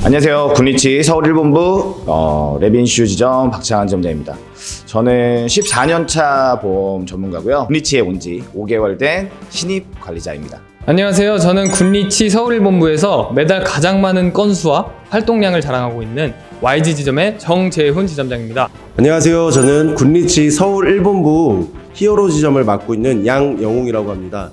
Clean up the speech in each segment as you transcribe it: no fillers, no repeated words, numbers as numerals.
안녕하세요. 군리치 서울 1본부 레빈슈 지점 박창환 지점장입니다. 저는 14년차 보험 전문가고요. 군리치에 온 지 5개월 된 신입 관리자입니다. 안녕하세요. 저는 군리치 서울 1본부에서 매달 가장 많은 건수와 활동량을 자랑하고 있는 YG 지점의 정재훈 지점장입니다. 안녕하세요. 저는 군리치 서울 1본부 히어로 지점을 맡고 있는 양영웅이라고 합니다.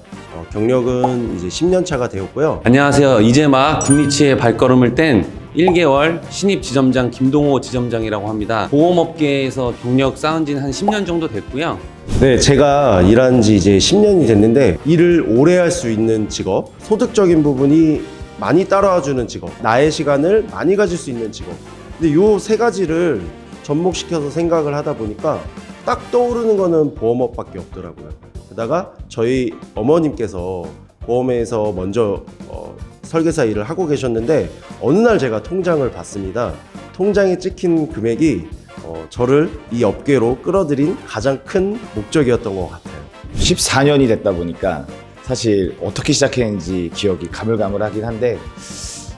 경력은 이제 10년 차가 되었고요. 안녕하세요. 이제 막 군리치에 발걸음을 뗀 1개월 신입 지점장 김동호 지점장이라고 합니다. 보험업계에서 경력 쌓은 지는 한 10년 정도 됐고요. 네, 제가 일한 지 이제 10년이 됐는데 일을 오래 할 수 있는 직업, 소득적인 부분이 많이 따라와주는 직업, 나의 시간을 많이 가질 수 있는 직업. 근데 요 세 가지를 접목시켜서 생각을 하다 보니까 딱 떠오르는 거는 보험업밖에 없더라고요. 게다가 저희 어머님께서 보험회에서 먼저 설계사 일을 하고 계셨는데 어느 날 제가 통장을 봤습니다. 통장에 찍힌 금액이 저를 이 업계로 끌어들인 가장 큰 목적이었던 것 같아요. 14년이 됐다 보니까 사실 어떻게 시작했는지 기억이 가물가물하긴 한데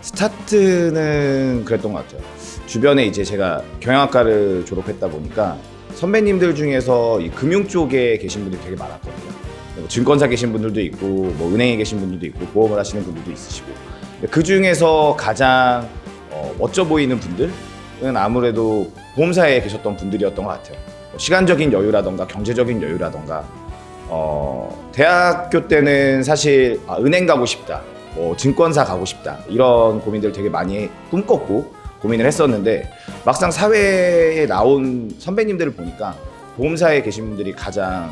스타트는 그랬던 것 같아요. 주변에 이제 제가 경영학과를 졸업했다 보니까 선배님들 중에서 이 금융 쪽에 계신 분들이 되게 많았거든요. 증권사 계신 분들도 있고 뭐 은행에 계신 분들도 있고 보험을 하시는 분들도 있으시고 그 중에서 가장 멋져 보이는 분들은 아무래도 보험사에 계셨던 분들이었던 것 같아요. 시간적인 여유라던가 경제적인 여유라던가 대학교 때는 사실 은행 가고 싶다, 증권사 가고 싶다 이런 고민들을 되게 많이 꿈꿨고 고민을 했었는데 막상 사회에 나온 선배님들을 보니까 보험사에 계신 분들이 가장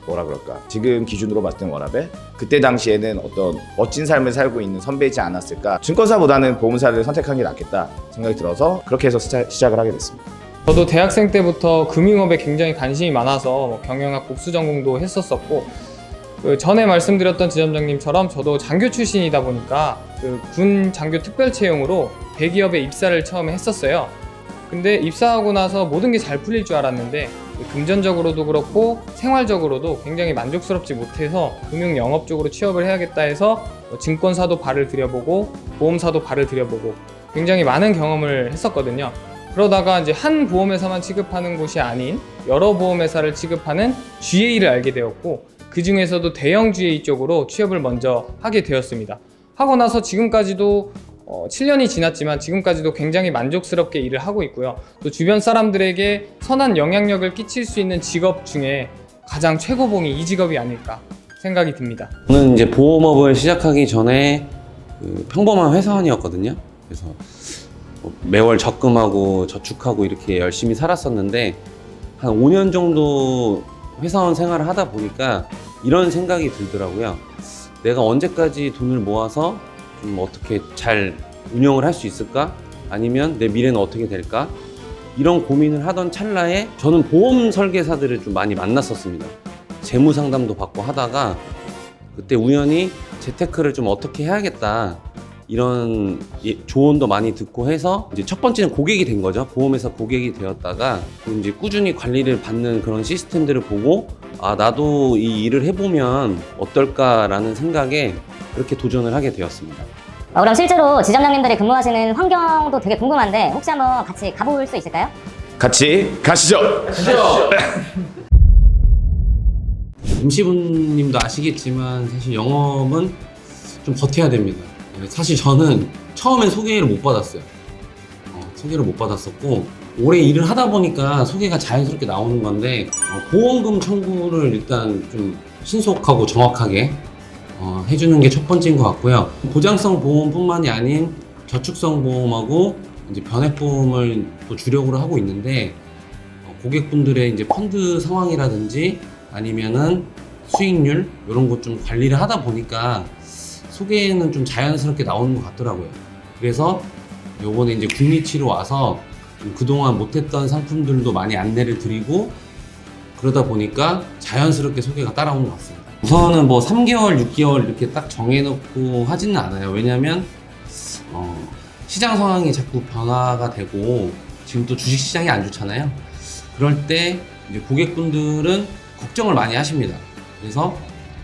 뭐라 그럴까 지금 기준으로 봤을 땐 워라벨 그때 당시에는 어떤 멋진 삶을 살고 있는 선배이지 않았을까. 증권사보다는 보험사를 선택한 게 낫겠다 생각이 들어서 그렇게 해서 시작을 하게 됐습니다. 저도 대학생 때부터 금융업에 굉장히 관심이 많아서 경영학 복수 전공도 했었었고 전에 말씀드렸던 지점장님처럼 저도 장교 출신이다 보니까 군 장교 특별 채용으로 대기업에 입사를 처음에 했었어요. 근데 입사하고 나서 모든 게 잘 풀릴 줄 알았는데 금전적으로도 그렇고 생활적으로도 굉장히 만족스럽지 못해서 금융 영업 쪽으로 취업을 해야겠다 해서 증권사도 발을 들여보고 보험사도 발을 들여보고 굉장히 많은 경험을 했었거든요. 그러다가 이제 한 보험회사만 취급하는 곳이 아닌 여러 보험회사를 취급하는 GA를 알게 되었고 그 중에서도 대형 GA 쪽으로 취업을 먼저 하게 되었습니다. 하고 나서 지금까지도 7년이 지났지만 지금까지도 굉장히 만족스럽게 일을 하고 있고요. 또 주변 사람들에게 선한 영향력을 끼칠 수 있는 직업 중에 가장 최고봉이 이 직업이 아닐까 생각이 듭니다. 저는 이제 보험업을 시작하기 전에 평범한 회사원이었거든요. 그래서 매월 적금하고 저축하고 이렇게 열심히 살았었는데 한 5년 정도 회사원 생활을 하다 보니까 이런 생각이 들더라고요. 내가 언제까지 돈을 모아서 좀 어떻게 잘 운영을 할 수 있을까? 아니면 내 미래는 어떻게 될까? 이런 고민을 하던 찰나에 저는 보험 설계사들을 좀 많이 만났었습니다. 재무 상담도 받고 하다가 그때 우연히 재테크를 좀 어떻게 해야겠다 이런 조언도 많이 듣고 해서 이제 첫 번째는 고객이 된 거죠. 보험회사 고객이 되었다가 이제 꾸준히 관리를 받는 그런 시스템들을 보고 나도 이 일을 해보면 어떨까라는 생각에 그렇게 도전을 하게 되었습니다. 그럼 실제로 지점장님들이 근무하시는 환경도 되게 궁금한데 혹시 한번 같이 가볼 수 있을까요? 같이 가시죠. 임시분님도 아시겠지만 사실 영업은 좀 버텨야 됩니다. 사실 저는 처음엔 소개를 못 받았어요. 소개를 못 받았었고 오래 일을 하다 보니까 소개가 자연스럽게 나오는 건데 보험금 청구를 일단 좀 신속하고 정확하게 해주는 게 첫 번째인 것 같고요. 보장성 보험뿐만이 아닌 저축성 보험하고 이제 변액보험을 또 주력으로 하고 있는데 고객분들의 이제 펀드 상황이라든지 아니면은 수익률 이런 것 좀 관리를 하다 보니까 소개는 좀 자연스럽게 나오는 것 같더라고요. 그래서 요번에 이제 군리치로 와서 좀 그동안 못했던 상품들도 많이 안내를 드리고 그러다 보니까 자연스럽게 소개가 따라오는 것 같습니다. 우선은 뭐 3개월, 6개월 이렇게 딱 정해놓고 하지는 않아요. 왜냐면 시장 상황이 자꾸 변화가 되고 지금 또 주식시장이 안 좋잖아요. 그럴 때 이제 고객분들은 걱정을 많이 하십니다. 그래서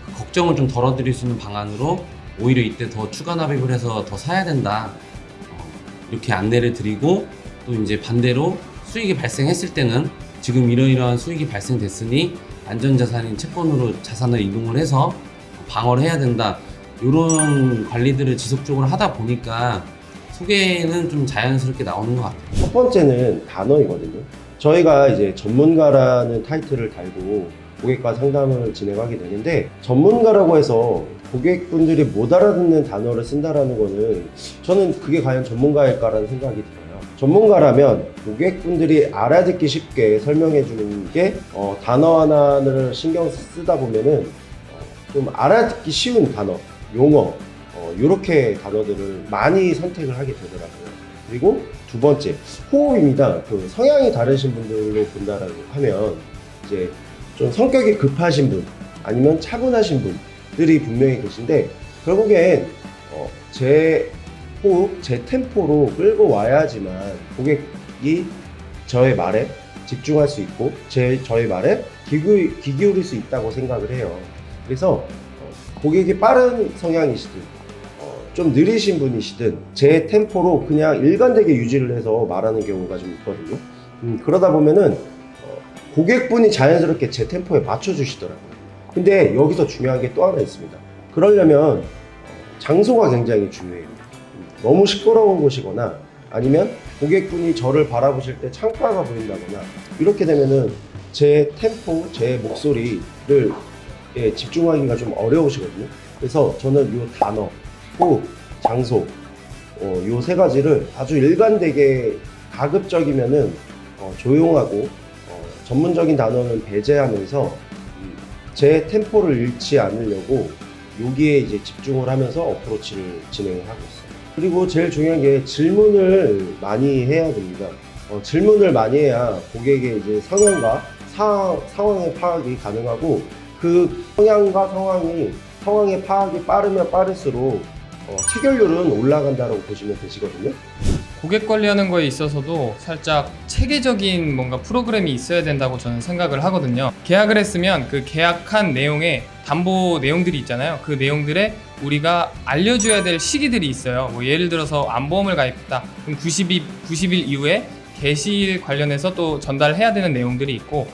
그 걱정을 좀 덜어드릴 수 있는 방안으로 오히려 이때 더 추가 납입을 해서 더 사야 된다 이렇게 안내를 드리고 또 이제 반대로 수익이 발생했을 때는 지금 이러이러한 수익이 발생됐으니 안전자산인 채권으로 자산을 이동을 해서 방어를 해야 된다. 이런 관리들을 지속적으로 하다 보니까 소개는 좀 자연스럽게 나오는 것 같아요. 첫 번째는 단어이거든요. 저희가 이제 전문가라는 타이틀을 달고 고객과 상담을 진행하게 되는데, 전문가라고 해서 고객분들이 못 알아듣는 단어를 쓴다라는 거는 저는 그게 과연 전문가일까라는 생각이 들어요. 전문가라면 고객분들이 알아듣기 쉽게 설명해 주는 게 단어 하나를 신경 쓰다 보면은 좀 알아듣기 쉬운 단어, 용어, 이렇게 단어들을 많이 선택을 하게 되더라고요. 그리고 두 번째, 호흡입니다. 그 성향이 다르신 분들로 본다라고 하면 이제 좀 성격이 급하신 분, 아니면 차분하신 분들이 분명히 계신데, 결국엔 제 호흡, 제 템포로 끌고 와야지만 고객이 저의 말에 집중할 수 있고 저의 말에 귀 기울일 수 있다고 생각을 해요. 그래서 고객이 빠른 성향이시든 좀 느리신 분이시든 제 템포로 그냥 일관되게 유지를 해서 말하는 경우가 좀 있거든요. 그러다 보면은 고객분이 자연스럽게 제 템포에 맞춰주시더라고요. 근데 여기서 중요한 게 또 하나 있습니다. 그러려면 장소가 굉장히 중요해요. 너무 시끄러운 곳이거나 아니면 고객분이 저를 바라보실 때 창가가 보인다거나 이렇게 되면은 제 템포, 제 목소리를 집중하기가 좀 어려우시거든요. 그래서 저는 이 단어, 호흡, 장소, 이 세 가지를 아주 일관되게 가급적이면은 조용하고 전문적인 단어는 배제하면서 제 템포를 잃지 않으려고 여기에 이제 집중을 하면서 어프로치를 진행을 하고 있어요. 그리고 제일 중요한 게 질문을 많이 해야 됩니다. 질문을 많이 해야 고객의 이제 성향과 상황의 파악이 가능하고, 그 성향과 상황의 파악이 빠르면 빠를수록 체결률은 올라간다고 보시면 되시거든요. 고객 관리하는 거에 있어서도 살짝 체계적인 뭔가 프로그램이 있어야 된다고 저는 생각을 하거든요. 계약을 했으면 그 계약한 내용에 담보 내용들이 있잖아요. 그 내용들에 우리가 알려줘야 될 시기들이 있어요. 뭐 예를 들어서 암보험을 가입했다. 그럼 90일 이후에 개시일 관련해서 또 전달해야 되는 내용들이 있고,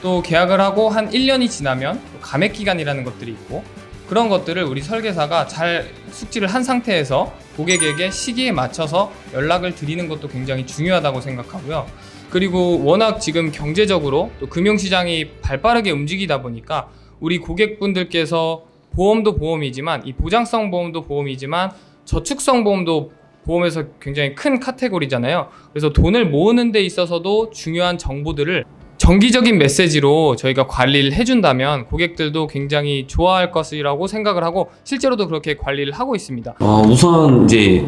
또 계약을 하고 한 1년이 지나면 감액 기간이라는 것들이 있고, 그런 것들을 우리 설계사가 잘 숙지를 한 상태에서 고객에게 시기에 맞춰서 연락을 드리는 것도 굉장히 중요하다고 생각하고요. 그리고 워낙 지금 경제적으로 또 금융시장이 발빠르게 움직이다 보니까 우리 고객분들께서 보험도 보험이지만, 이 보장성 보험도 보험이지만 저축성 보험도 보험에서 굉장히 큰 카테고리잖아요. 그래서 돈을 모으는 데 있어서도 중요한 정보들을 정기적인 메시지로 저희가 관리를 해준다면 고객들도 굉장히 좋아할 것이라고 생각을 하고, 실제로도 그렇게 관리를 하고 있습니다. 우선 이제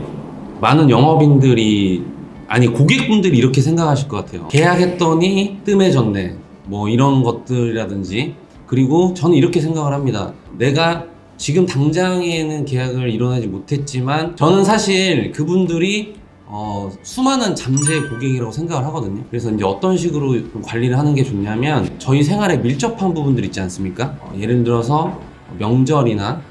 많은 영업인들이, 아니 고객분들이 이렇게 생각하실 것 같아요. 계약했더니 뜸해졌네, 뭐 이런 것들이라든지. 그리고 저는 이렇게 생각을 합니다. 내가 지금 당장에는 계약을 일어나지 못했지만 저는 사실 그분들이 수많은 잠재 고객이라고 생각을 하거든요. 그래서 이제 어떤 식으로 관리를 하는 게 좋냐면, 저희 생활에 밀접한 부분들 있지 않습니까? 예를 들어서 명절이나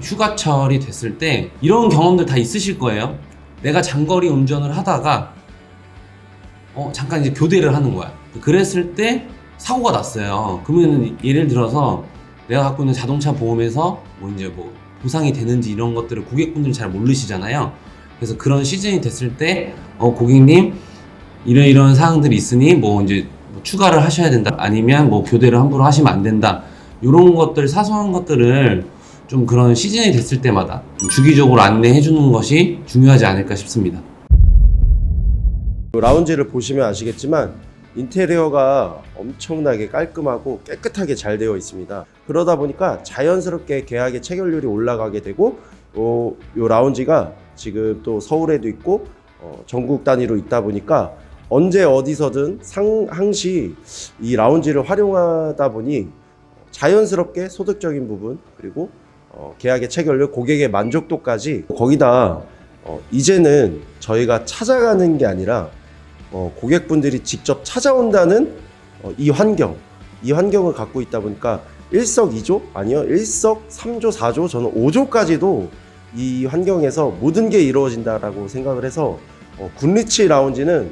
휴가철이 됐을 때 이런 경험들 다 있으실 거예요. 내가 장거리 운전을 하다가 잠깐 이제 교대를 하는 거야. 그랬을 때 사고가 났어요. 그러면 예를 들어서 내가 갖고 있는 자동차 보험에서 뭐 이제 뭐 보상이 되는지 이런 것들을 고객분들은 잘 모르시잖아요. 그래서 그런 시즌이 됐을 때 고객님 이런 사항들이 있으니 뭐 이제 뭐 추가를 하셔야 된다, 아니면 뭐 교대를 함부로 하시면 안 된다, 이런 것들, 사소한 것들을 좀 그런 시즌이 됐을 때마다 좀 주기적으로 안내해 주는 것이 중요하지 않을까 싶습니다. 라운지를 보시면 아시겠지만 인테리어가 엄청나게 깔끔하고 깨끗하게 잘 되어 있습니다. 그러다 보니까 자연스럽게 계약의 체결률이 올라가게 되고, 요 라운지가 지금 또 서울에도 있고 전국 단위로 있다 보니까 언제 어디서든 항시 이 라운지를 활용하다 보니 자연스럽게 소득적인 부분, 그리고 계약의 체결률, 고객의 만족도까지, 거기다 이제는 저희가 찾아가는 게 아니라 고객분들이 직접 찾아온다는 이 환경을 갖고 있다 보니까 일석이조, 아니요 일석삼조, 사조, 저는 5조까지도 이 환경에서 모든 게 이루어진다라고 생각을 해서 굿리치 라운지는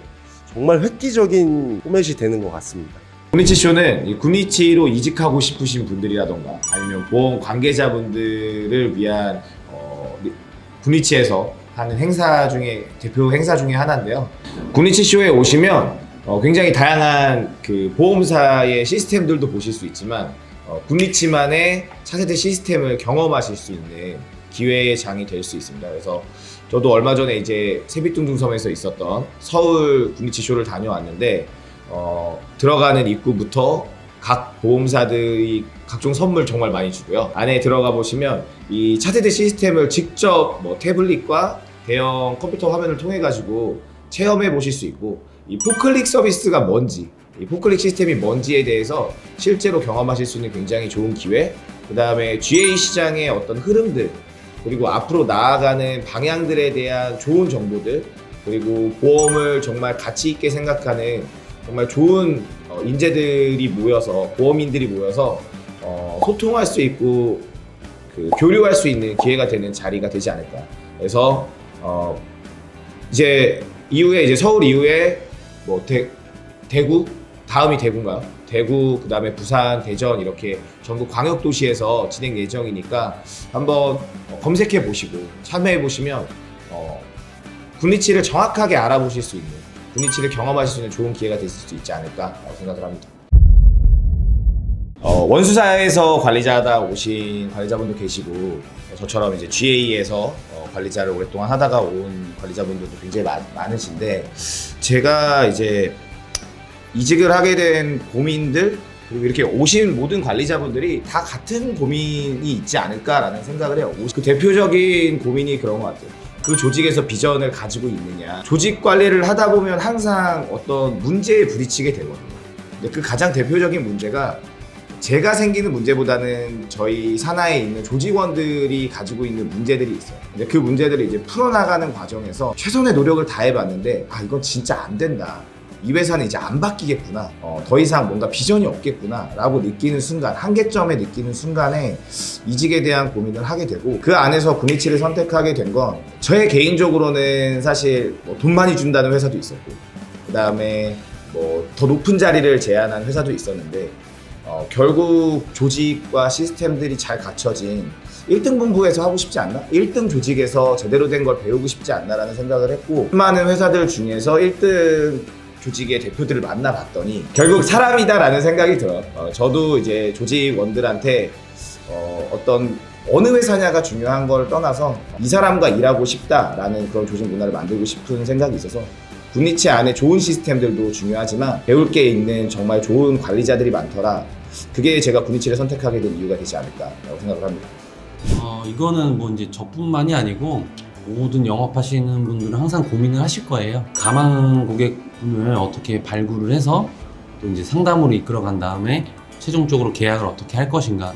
정말 획기적인 포맷이 되는 것 같습니다. 굿니치 쇼는 이 굿니치로 이직하고 싶으신 분들이라던가 아니면 보험 관계자분들을 위한 굿니치에서 하는 행사 중에 대표 행사 중에 하나인데요. 굿니치 쇼에 오시면 굉장히 다양한 그 보험사의 시스템들도 보실 수 있지만 굿니치만의 차세대 시스템을 경험하실 수 있는 기회의 장이 될 수 있습니다. 그래서 저도 얼마 전에 이제 세빛둥둥섬에서 있었던 서울 굿니치 쇼를 다녀왔는데 들어가는 입구부터 각 보험사들이 각종 선물 정말 많이 주고요. 안에 들어가 보시면 이 차세대 시스템을 직접 뭐 태블릿과 대형 컴퓨터 화면을 통해 가지고 체험해 보실 수 있고, 이 포클릭 서비스가 뭔지, 이 포클릭 시스템이 뭔지에 대해서 실제로 경험하실 수 있는 굉장히 좋은 기회, 그 다음에 GA 시장의 어떤 흐름들, 그리고 앞으로 나아가는 방향들에 대한 좋은 정보들, 그리고 보험을 정말 가치 있게 생각하는 정말 좋은 인재들이 모여서, 보험인들이 모여서 소통할 수 있고 교류할 수 있는 기회가 되는 자리가 되지 않을까. 그래서 이제 이후에 이제 서울 이후에 뭐 대구, 다음이 대구인가요? 대구, 그 다음에 부산, 대전 이렇게 전국 광역 도시에서 진행 예정이니까 한번 검색해 보시고 참여해 보시면 굿니치를 정확하게 알아보실 수 있는, 굿니치를 경험하실 수 있는 좋은 기회가 됐을 수 있지 않을까라고 생각을 합니다. 원수사에서 관리자다 오신 관리자분도 계시고, 저처럼 이제 GA에서 관리자를 오랫동안 하다가 온 관리자분들도 굉장히 많으신데, 제가 이제 이직을 하게 된 고민들, 그리고 이렇게 오신 모든 관리자분들이 다 같은 고민이 있지 않을까라는 생각을 해요. 그 대표적인 고민이 그런 것 같아요. 그 조직에서 비전을 가지고 있느냐. 조직 관리를 하다 보면 항상 어떤 문제에 부딪히게 되거든요. 근데 그 가장 대표적인 문제가 제가 생기는 문제보다는 저희 산하에 있는 조직원들이 가지고 있는 문제들이 있어요. 근데 그 문제들을 이제 풀어나가는 과정에서 최선의 노력을 다해봤는데, 이건 진짜 안 된다. 이 회사는 이제 안 바뀌겠구나. 더 이상 뭔가 비전이 없겠구나 라고 느끼는 순간, 한계점에 느끼는 순간에 이직에 대한 고민을 하게 되고, 그 안에서 굿니치를 선택하게 된 건 저의 개인적으로는 사실 돈 많이 준다는 회사도 있었고, 그 다음에 뭐 더 높은 자리를 제안한 회사도 있었는데, 결국 조직과 시스템들이 잘 갖춰진 1등 본부에서 하고 싶지 않나? 1등 조직에서 제대로 된 걸 배우고 싶지 않나라는 생각을 했고, 수많은 회사들 중에서 1등 조직의 대표들을 만나봤더니 결국 사람이다라는 생각이 들어요. 저도 이제 조직원들한테 어떤 어느 회사냐가 중요한 걸 떠나서 이 사람과 일하고 싶다라는 그런 조직 문화를 만들고 싶은 생각이 있어서, 굿니치 안에 좋은 시스템들도 중요하지만 배울 게 있는 정말 좋은 관리자들이 많더라. 그게 제가 굿니치를 선택하게 된 이유가 되지 않을까라고 생각을 합니다. 이거는 뭐 이제 저뿐만이 아니고 모든 영업하시는 분들은 항상 고민을 하실 거예요. 가망 고객분을 어떻게 발굴을 해서 또 이제 상담으로 이끌어간 다음에 최종적으로 계약을 어떻게 할 것인가.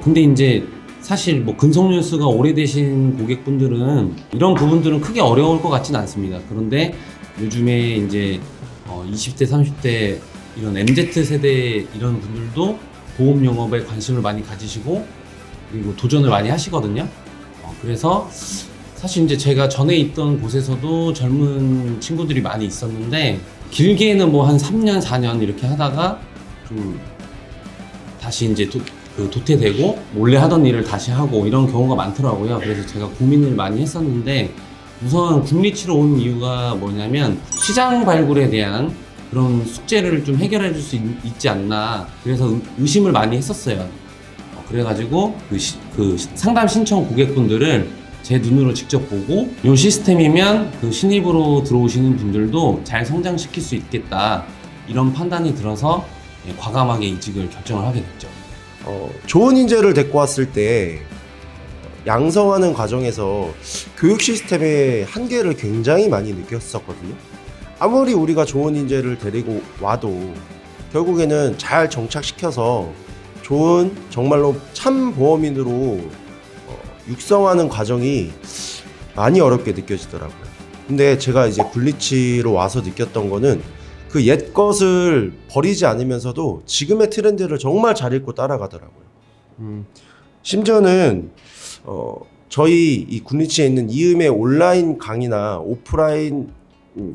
근데 이제 사실 뭐 근속연수가 오래되신 고객분들은 이런 부분들은 크게 어려울 것 같지는 않습니다. 그런데 요즘에 이제 20대, 30대 이런 MZ세대 이런 분들도 보험 영업에 관심을 많이 가지시고 그리고 도전을 많이 하시거든요. 그래서 사실 이제 제가 전에 있던 곳에서도 젊은 친구들이 많이 있었는데, 길게는 뭐 한 3년, 4년 이렇게 하다가 좀 다시 이제 도태되고 몰래 하던 일을 다시 하고 이런 경우가 많더라고요. 그래서 제가 고민을 많이 했었는데, 우선 굿니치로 온 이유가 뭐냐면 시장 발굴에 대한 그런 숙제를 좀 해결해 줄 수 있지 않나, 그래서 의심을 많이 했었어요. 그래가지고 그 상담 신청 고객분들을 제 눈으로 직접 보고 이 시스템이면 그 신입으로 들어오시는 분들도 잘 성장시킬 수 있겠다, 이런 판단이 들어서 과감하게 이직을 결정을 하게 됐죠. 좋은 인재를 데리고 왔을 때 양성하는 과정에서 교육 시스템의 한계를 굉장히 많이 느꼈었거든요. 아무리 우리가 좋은 인재를 데리고 와도 결국에는 잘 정착시켜서 좋은 정말로 참 보험인으로 육성하는 과정이 많이 어렵게 느껴지더라고요. 근데 제가 이제 굿니치로 와서 느꼈던 거는 그 옛 것을 버리지 않으면서도 지금의 트렌드를 정말 잘 읽고 따라가더라고요. 심지어는 저희 이 굿니치에 있는 이음의 온라인 강의나 오프라인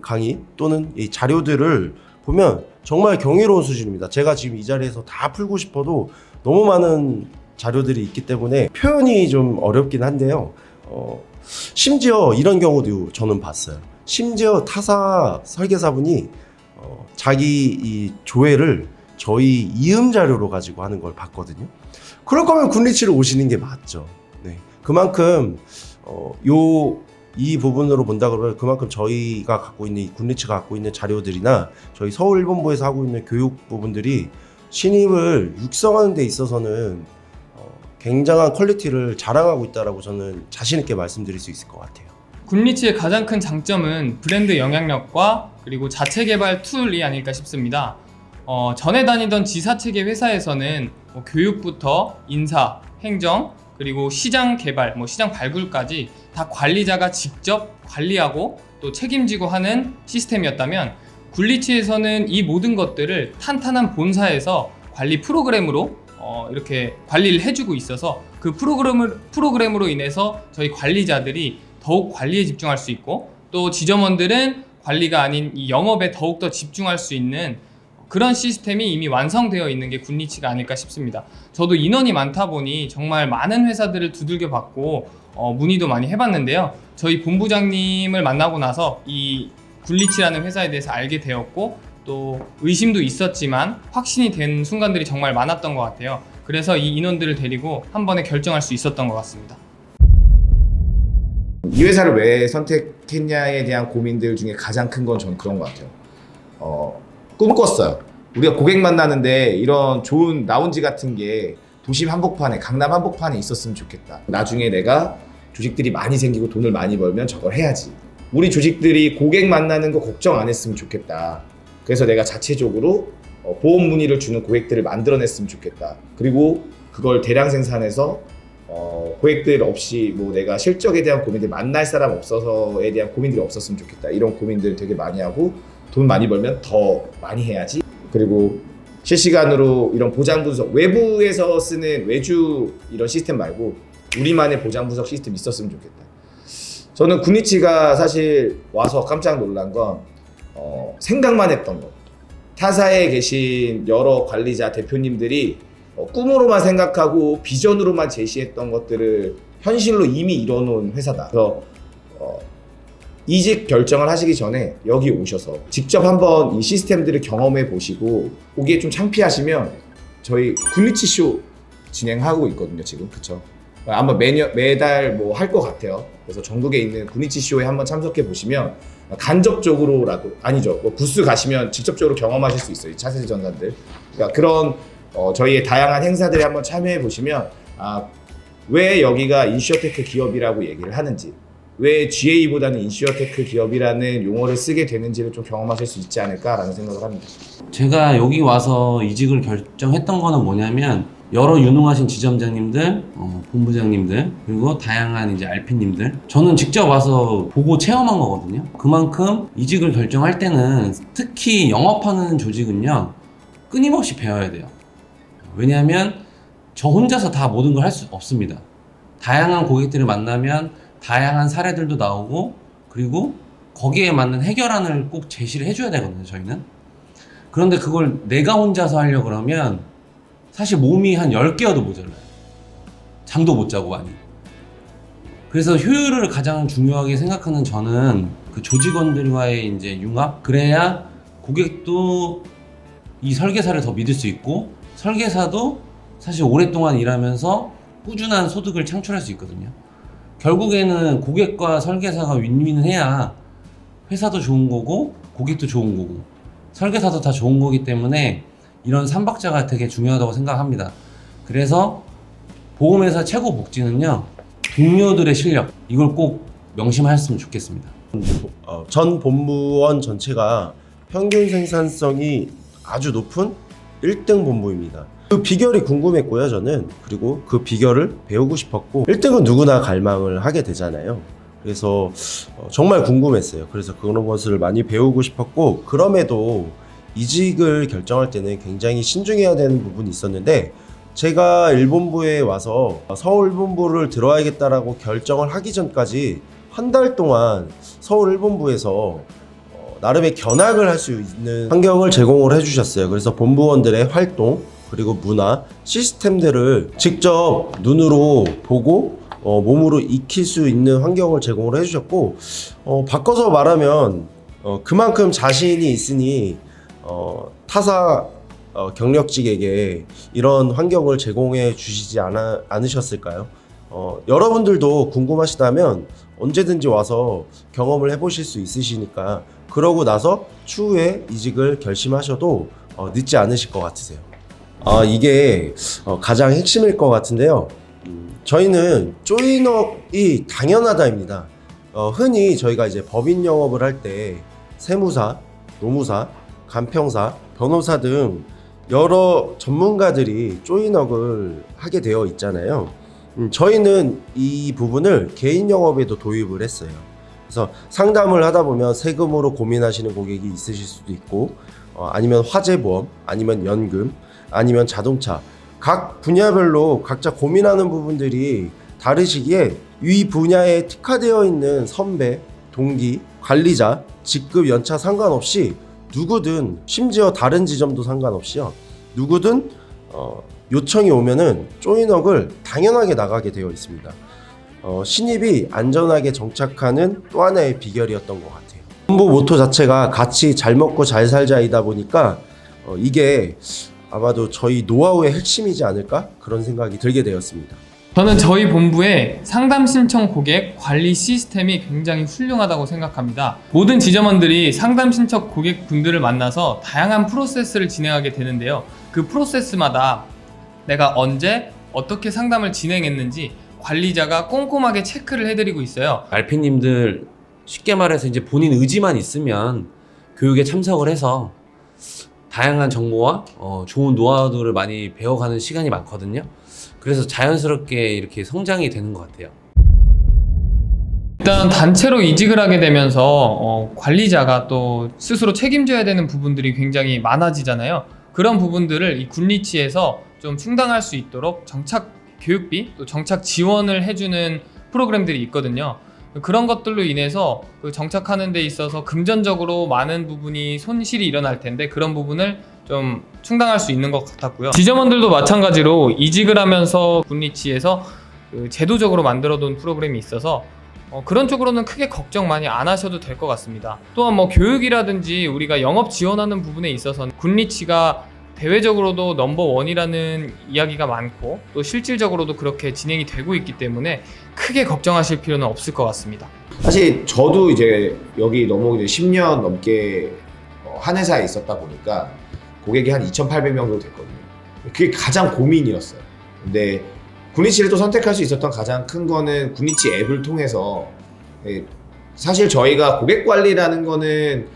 강의 또는 이 자료들을 보면 정말 경이로운 수준입니다. 제가 지금 이 자리에서 다 풀고 싶어도 너무 많은 자료들이 있기 때문에 표현이 좀 어렵긴 한데요. 심지어 이런 경우도 저는 봤어요. 심지어 타사 설계사분이 자기 이 조회를 저희 이음 자료로 가지고 하는 걸 봤거든요. 그럴 거면 굿리치를 오시는 게 맞죠. 네. 그만큼 이 부분으로 본다 그러면 그만큼 저희가 갖고 있는 이 굿리치가 갖고 있는 자료들이나 저희 서울 일본부에서 하고 있는 교육 부분들이 신입을 육성하는 데 있어서는 굉장한 퀄리티를 자랑하고 있다라고 저는 자신 있게 말씀드릴 수 있을 것 같아요. 굿리치의 가장 큰 장점은 브랜드 영향력과 그리고 자체 개발 툴이 아닐까 싶습니다. 전에 다니던 지사체계 회사에서는 교육부터 인사, 행정, 그리고 시장 개발, 시장 발굴까지 다 관리자가 직접 관리하고 또 책임지고 하는 시스템이었다면 굿리치에서는 이 모든 것들을 탄탄한 본사에서 관리 프로그램으로 이렇게 관리를 해주고 있어서 그 프로그램으로 인해서 저희 관리자들이 더욱 관리에 집중할 수 있고 또 지점원들은 관리가 아닌 이 영업에 더욱더 집중할 수 있는 그런 시스템이 이미 완성되어 있는 게 굿리치가 아닐까 싶습니다. 저도 인원이 많다 보니 정말 많은 회사들을 두들겨 봤고 문의도 많이 해봤는데요. 저희 본부장님을 만나고 나서 이 굿리치라는 회사에 대해서 알게 되었고 또 의심도 있었지만 확신이 된 순간들이 정말 많았던 것 같아요. 그래서 이 인원들을 데리고 한 번에 결정할 수 있었던 것 같습니다. 이 회사를 왜 선택했냐에 대한 고민들 중에 가장 큰 건 저는 그런 것 같아요. 꿈꿨어요. 우리가 고객 만나는데 이런 좋은 라운지 같은 게 도심 한복판에, 강남 한복판에 있었으면 좋겠다. 나중에 내가 조직들이 많이 생기고 돈을 많이 벌면 저걸 해야지. 우리 조직들이 고객 만나는 거 걱정 안 했으면 좋겠다. 그래서 내가 자체적으로 보험 문의를 주는 고객들을 만들어냈으면 좋겠다. 그리고 그걸 대량 생산해서 고객들 없이 내가 실적에 대한 고민들, 만날 사람 없어서에 대한 고민들이 없었으면 좋겠다. 이런 고민들 되게 많이 하고 돈 많이 벌면 더 많이 해야지. 그리고 실시간으로 이런 보장 분석, 외부에서 쓰는 외주 이런 시스템 말고 우리만의 보장 분석 시스템이 있었으면 좋겠다. 저는 굿리치가 사실 와서 깜짝 놀란 건 생각만 했던 거. 타사에 계신 여러 관리자, 대표님들이 꿈으로만 생각하고 비전으로만 제시했던 것들을 현실로 이미 이뤄놓은 회사다. 그래서 이직 결정을 하시기 전에 여기 오셔서 직접 한번 이 시스템들을 경험해 보시고 오기에 좀 창피하시면 저희 굿리치 쇼 진행하고 있거든요, 지금. 그쵸? 아마 매달 할 것 같아요. 그래서 전국에 있는 굿리치 쇼에 한번 참석해 보시면 간접적으로라도, 아니죠, 부스 가시면 직접적으로 경험하실 수 있어요, 이 차세대 전산들. 그러니까 그런 저희의 다양한 행사들에 한번 참여해 보시면 왜 여기가 인슈어테크 기업이라고 얘기를 하는지, 왜 GA보다는 인슈어테크 기업이라는 용어를 쓰게 되는지를 좀 경험하실 수 있지 않을까라는 생각을 합니다. 제가 여기 와서 이직을 결정했던 거는 뭐냐면 여러 유능하신 지점장님들, 본부장님들, 그리고 다양한 이제 RP님들, 저는 직접 와서 보고 체험한 거거든요. 그만큼 이직을 결정할 때는 특히 영업하는 조직은요, 끊임없이 배워야 돼요. 왜냐하면 저 혼자서 다 모든 걸 할 수 없습니다. 다양한 고객들을 만나면 다양한 사례들도 나오고, 그리고 거기에 맞는 해결안을 꼭 제시를 해줘야 되거든요, 저희는. 그런데 그걸 내가 혼자서 하려고 그러면 사실 몸이 한 10개여도 모자라요. 잠도 못 자고 많이. 그래서 효율을 가장 중요하게 생각하는 저는 그 조직원들과의 이제 융합, 그래야 고객도 이 설계사를 더 믿을 수 있고, 설계사도 사실 오랫동안 일하면서 꾸준한 소득을 창출할 수 있거든요. 결국에는 고객과 설계사가 윈윈을 해야 회사도 좋은 거고 고객도 좋은 거고 설계사도 다 좋은 거기 때문에 이런 삼박자가 되게 중요하다고 생각합니다. 그래서 보험회사 최고 복지는요, 동료들의 실력, 이걸 꼭 명심하셨으면 좋겠습니다. 전 본부원 전체가 평균 생산성이 아주 높은 1등 본부입니다. 그 비결이 궁금했고요, 저는. 그리고 그 비결을 배우고 싶었고, 1등은 누구나 갈망을 하게 되잖아요. 그래서 정말 궁금했어요. 그래서 그런 것을 많이 배우고 싶었고, 그럼에도 이직을 결정할 때는 굉장히 신중해야 되는 부분이 있었는데, 제가 일본부에 와서 서울 일본부를 들어야겠다라고 결정을 하기 전까지 한 달 동안 서울 일본부에서 나름의 견학을 할 수 있는 환경을 제공을 해주셨어요. 그래서 본부원들의 활동 그리고 문화, 시스템들을 직접 눈으로 보고 몸으로 익힐 수 있는 환경을 제공을 해주셨고 바꿔서 말하면 그만큼 자신이 있으니 타사 경력직에게 이런 환경을 제공해 주시지 않으셨을까요? 여러분들도 궁금하시다면 언제든지 와서 경험을 해보실 수 있으시니까 그러고 나서 추후에 이직을 결심하셔도 늦지 않으실 것 같으세요. 이게 가장 핵심일 것 같은데요. 저희는 조인업이 당연하다입니다. 흔히 저희가 이제 법인 영업을 할 때 세무사, 노무사, 간평사, 변호사 등 여러 전문가들이 조인업을 하게 되어 있잖아요. 저희는 이 부분을 개인 영업에도 도입을 했어요. 그래서 상담을 하다 보면 세금으로 고민하시는 고객이 있으실 수도 있고 아니면 화재보험, 아니면 연금, 아니면 자동차 각 분야별로 각자 고민하는 부분들이 다르시기에 이 분야에 특화되어 있는 선배, 동기, 관리자, 직급, 연차 상관없이 누구든 심지어 다른 지점도 상관없이요. 누구든 요청이 오면은 조인업을 당연하게 나가게 되어 있습니다. 신입이 안전하게 정착하는 또 하나의 비결이었던 것 같아요. 본부 모토 자체가 같이 잘 먹고 잘 살자이다 보니까 이게 아마도 저희 노하우의 핵심이지 않을까 그런 생각이 들게 되었습니다. 저는 저희 본부의 상담 신청 고객 관리 시스템이 굉장히 훌륭하다고 생각합니다. 모든 지점원들이 상담 신청 고객분들을 만나서 다양한 프로세스를 진행하게 되는데요. 그 프로세스마다 내가 언제 어떻게 상담을 진행했는지 관리자가 꼼꼼하게 체크를 해드리고 있어요. RP님들 쉽게 말해서 이제 본인 의지만 있으면 교육에 참석을 해서 다양한 정보와 좋은 노하우들을 많이 배워가는 시간이 많거든요. 그래서 자연스럽게 이렇게 성장이 되는 것 같아요. 일단 단체로 이직을 하게 되면서 관리자가 또 스스로 책임져야 되는 부분들이 굉장히 많아지잖아요. 그런 부분들을 이 굿리치에서 좀 충당할 수 있도록 정착 교육비 또 정착 지원을 해주는 프로그램들이 있거든요. 그런 것들로 인해서 그 정착하는 데 있어서 금전적으로 많은 부분이 손실이 일어날 텐데 그런 부분을 좀 충당할 수 있는 것 같았고요. 지점원들도 마찬가지로 이직을 하면서 굿리치에서 그 제도적으로 만들어둔 프로그램이 있어서 그런 쪽으로는 크게 걱정 많이 안 하셔도 될 것 같습니다. 또한 뭐 교육이라든지 우리가 영업 지원하는 부분에 있어서는 굿리치가 대외적으로도 넘버원이라는 이야기가 많고 또 실질적으로도 그렇게 진행이 되고 있기 때문에 크게 걱정하실 필요는 없을 것 같습니다. 사실 저도 이제 여기 넘어오기 전에 10년 넘게 한 회사에 있었다 보니까 고객이 한 2,800명 정도 됐거든요. 그게 가장 고민이었어요. 근데 굿리치를 또 선택할 수 있었던 가장 큰 거는 굿리치 앱을 통해서 사실 저희가 고객 관리라는 거는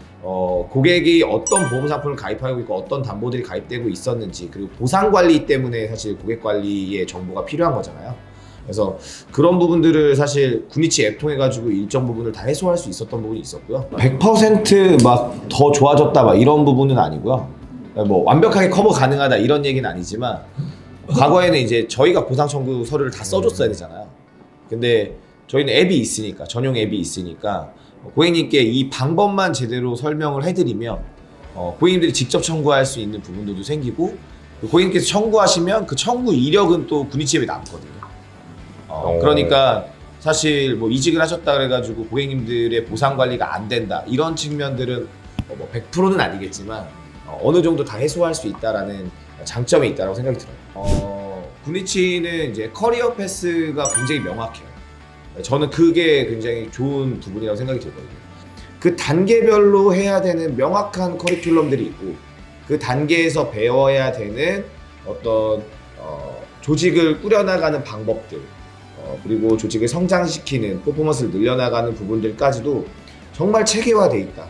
고객이 어떤 보험 상품을 가입하고 있고 어떤 담보들이 가입되고 있었는지 그리고 보상 관리 때문에 사실 고객 관리의 정보가 필요한 거잖아요. 그래서 그런 부분들을 사실 굿리치 앱 통해 가지고 일정 부분을 다 해소할 수 있었던 부분이 있었고요. 100% 막 더 좋아졌다 막 이런 부분은 아니고요. 뭐 완벽하게 커버 가능하다 이런 얘기는 아니지만 과거에는 이제 저희가 보상 청구 서류를 다 써줬어야 되잖아요. 근데 저희는 앱이 있으니까 전용 앱이 있으니까 고객님께 이 방법만 제대로 설명을 해드리면 고객님들이 직접 청구할 수 있는 부분들도 생기고 고객님께서 청구하시면 그 청구 이력은 또 굿리치 앱에 남거든요. 그러니까 사실 뭐 이직을 하셨다 그래가지고 고객님들의 보상 관리가 안 된다 이런 측면들은 뭐 100%는 아니겠지만 어느 정도 다 해소할 수 있다라는 장점이 있다고 생각이 들어요. 굿리치는 이제 커리어 패스가 굉장히 명확해요. 저는 그게 굉장히 좋은 부분이라고 생각이 들거든요. 그 단계별로 해야 되는 명확한 커리큘럼들이 있고 그 단계에서 배워야 되는 어떤 조직을 꾸려나가는 방법들 그리고 조직을 성장시키는 퍼포먼스를 늘려나가는 부분들까지도 정말 체계화돼 있다.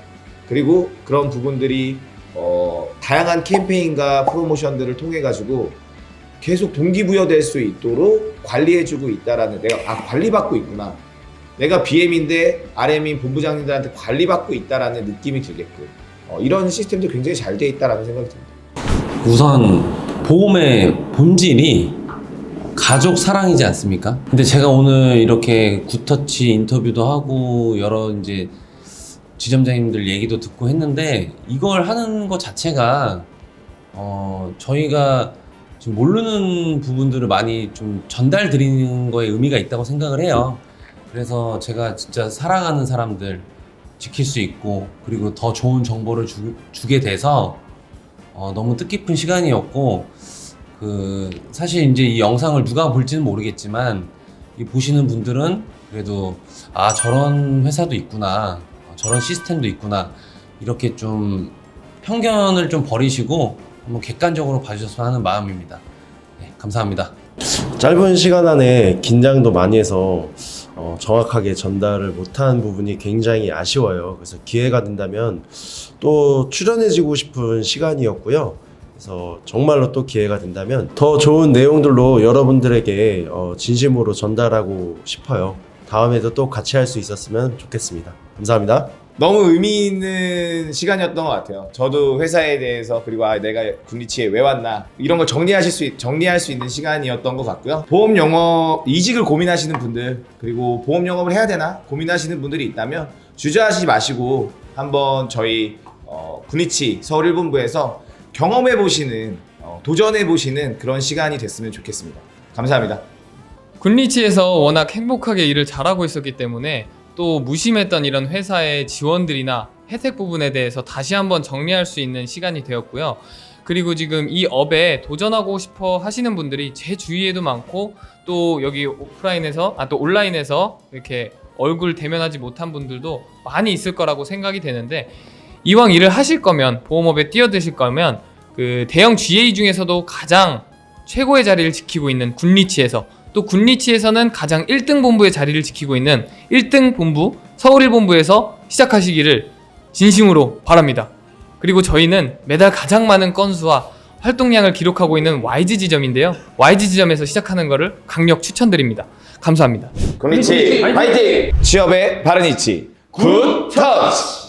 그리고 그런 부분들이 다양한 캠페인과 프로모션들을 통해 가지고 계속 동기부여될 수 있도록 관리해주고 있다라는 내가 관리받고 있구나. 내가 BM인데 RM인 본부장님들한테 관리받고 있다라는 느낌이 들게끔 이런 시스템도 굉장히 잘 돼 있다라는 생각이 듭니다. 우선 보험의 본질이 가족 사랑이지 않습니까? 근데 제가 오늘 이렇게 굿터치 인터뷰도 하고 여러 이제 지점장님들 얘기도 듣고 했는데 이걸 하는 것 자체가 저희가 지금 모르는 부분들을 많이 좀 전달 드리는 거에 의미가 있다고 생각을 해요. 그래서 제가 진짜 사랑하는 사람들 지킬 수 있고 그리고 더 좋은 정보를 주게 돼서 너무 뜻깊은 시간이었고 사실 이제 이 영상을 누가 볼지는 모르겠지만 이 보시는 분들은 그래도 아 저런 회사도 있구나 저런 시스템도 있구나 이렇게 좀 편견을 좀 버리시고 한번 객관적으로 봐주셨으면 하는 마음입니다. 네, 감사합니다. 짧은 시간 안에 긴장도 많이 해서 정확하게 전달을 못한 부분이 굉장히 아쉬워요. 그래서 기회가 된다면 또 출연해지고 싶은 시간이었고요. 그래서 정말로 또 기회가 된다면 더 좋은 내용들로 여러분들에게 진심으로 전달하고 싶어요. 다음에도 또 같이 할 수 있었으면 좋겠습니다. 감사합니다. 너무 의미 있는 시간이었던 것 같아요. 저도 회사에 대해서 그리고 내가 굿리치에 왜 왔나 이런 걸 정리할 수 있는 시간이었던 것 같고요. 보험 영업 이직을 고민하시는 분들 그리고 보험 영업을 해야 되나 고민하시는 분들이 있다면 주저하시지 마시고 한번 저희 굿리치 서울 1본부에서 경험해 보시는 도전해 보시는 그런 시간이 됐으면 좋겠습니다. 감사합니다. 굿리치에서 워낙 행복하게 일을 잘하고 있었기 때문에 또 무심했던 이런 회사의 지원들이나 혜택 부분에 대해서 다시 한번 정리할 수 있는 시간이 되었고요. 그리고 지금 이 업에 도전하고 싶어 하시는 분들이 제 주위에도 많고 또 여기 오프라인에서 또 온라인에서 이렇게 얼굴 대면하지 못한 분들도 많이 있을 거라고 생각이 되는데 이왕 일을 하실 거면 보험업에 뛰어드실 거면 그 대형 GA 중에서도 가장 최고의 자리를 지키고 있는 굿리치에서 또 굿리치에서는 가장 1등 본부의 자리를 지키고 있는 1등 본부 서울 1본부에서 시작하시기를 진심으로 바랍니다. 그리고 저희는 매달 가장 많은 건수와 활동량을 기록하고 있는 YG 지점인데요. YG 지점에서 시작하는 것을 강력 추천드립니다. 감사합니다. 굿리치 화이팅! 취업의 바른 이치 굿 터치!